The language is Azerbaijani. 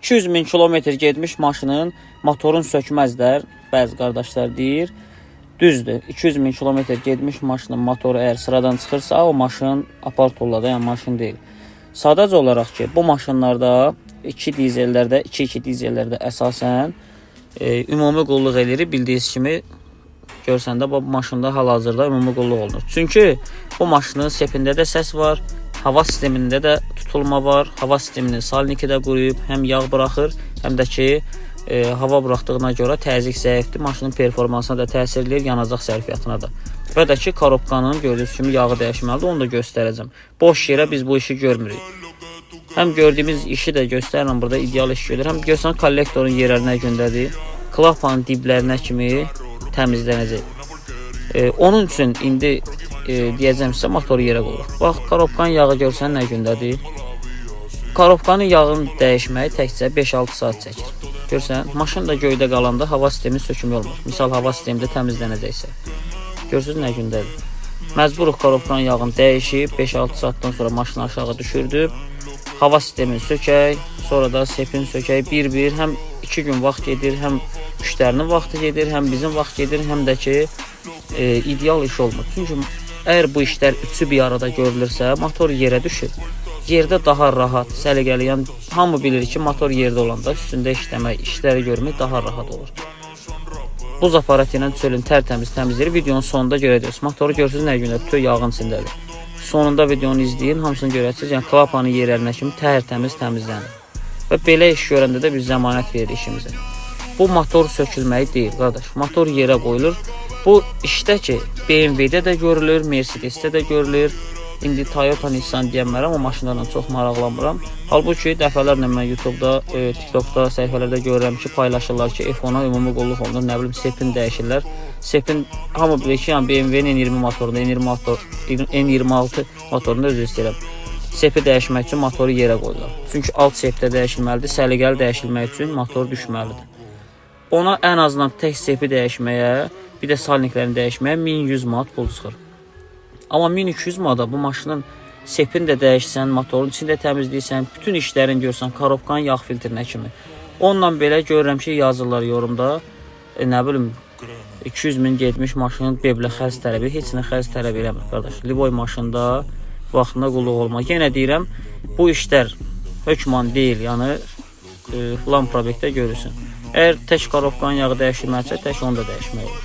200 min kilometr getmiş maşının motorun sökməzlər, bəzi qardaşlar deyir. Düzdür, 200 min kilometr getmiş maşının motoru əgər sıradan çıxırsa, o maşın apar-tollada, yəni maşın deyil. Sadəcə olaraq ki, bu maşınlarda 2 dizellərdə, 2-2 dizellərdə əsasən ümumi qulluq edir. Bildiyiniz kimi, görsən də bu maşında hal-hazırda ümumi qulluq olunur. Çünki bu maşının sepində də səs var, hava sistemində də tutulma var. Hava sistemini salniki də quruyub, həm yağ buraxır, həm də ki, hava buraxdığına görə təzyiq zəifdir. Maşının performansına da təsir edir, yanacaq sərfiyyatına da. Və də ki, korobkanın gördüyünüz kimi yağı dəyişməlidir, onu da göstərəcəm. Boş yerə biz bu işi görmürük. Həm gördüyümüz işi də göstərirəm, burada ideal iş görür. Həm görsən kollektorun yerlərinə göndədir, klapanın diblərinə kimi təmizlənəcək. Onun üçün indi deyəcəm sizə motoru yerə qoyuruq. Bax, korobkanın yağı görsən nə gündədir? Korobkanın yağını dəyişməyi təkcə 5-6 saat çəkir. Görsən, maşın da göydə qalanda hava sistemi sökümü olmur. Misal, hava sistemində təmizlənəcəksə. Görürsünüz nə gündədir? Məcburuq korobkanın yağını dəyişib, 5-6 saatdan sonra maşını aşağı düşürdüb, hava sistemini sökək, sonra da sepini sökək. Bir-bir, həm 2 gün vaxt gedir, həm müştərinin vaxtı gedir, həm bizim vaxt gedir, həm də ki, ideal iş olmur. Çünki əgər bu işlər üçü bir arada görülürsə, motor yerə düşür. Yerdə daha rahat, səliqəli, yəni hamı bilir ki, motor yerdə olanda üstündə işləmək, işləri görmək daha rahat olur. Buz aparatı ilə çölün tərtəmiz təmizləyir. Videonun sonunda görəcəksiniz. Motoru görürsünüz nə gündə bütün yağın içindədir. Sonunda videonu izləyin, hamısını görəcəksiniz. Yəni klapanın yerlərinə kimi tərtəmiz təmizlənir. Və belə iş görəndə də biz zəmanət veririk işimizə. Bu motor sökülməyi deyil, qardaş. Motor yerə qoyulur. Bu işdə ki, BMW-də də görülür, Mercedes-də də görülür. İndi Toyota, Nissan deyəmərəm, o maşınlarla çox maraqlanmıram. Halbuki dəfələrlə mən YouTube-da, TikTok-da, səhifələrdə görürəm ki, paylaşırlar ki, F10-a ümumi qulluq olunur, nə bilim, sepin dəyişirlər. Sepin, hamı bilir ki, yəni BMW-nin N20 motorunda, N26 motorunda özür istəyirəm. Sepi dəyişmək üçün motoru yerə qoyurlar. Çünki alt sepdə dəyişilməlidir, səliqəli dəyişilmək üçün motor düşməlidir. Ona ən azından tək sepi dəyişməyə, bir də salniklərini dəyişməyə 1100 manat pul çıxır. Amma 1200 manata bu maşının sepini də dəyişsən, motorun içində təmizləyirsən, bütün işlərini görsən, korobkanın yağ filtrinə kimi. Onunla belə görürəm ki, yazırlar yorumda, nə bilim, 200 min getmiş maşının beblə xərc tələbi, heç nə xərc tələb eləmir, qardaş. Liboy maşında vaxtında qulluq olmaq. Yenə deyirəm, bu işlər hökman deyil, yəni plan proyektdə görürsün. Əgər tək korobkanın yağı dəyişilməlisə, tək onu da dəyişmək olur.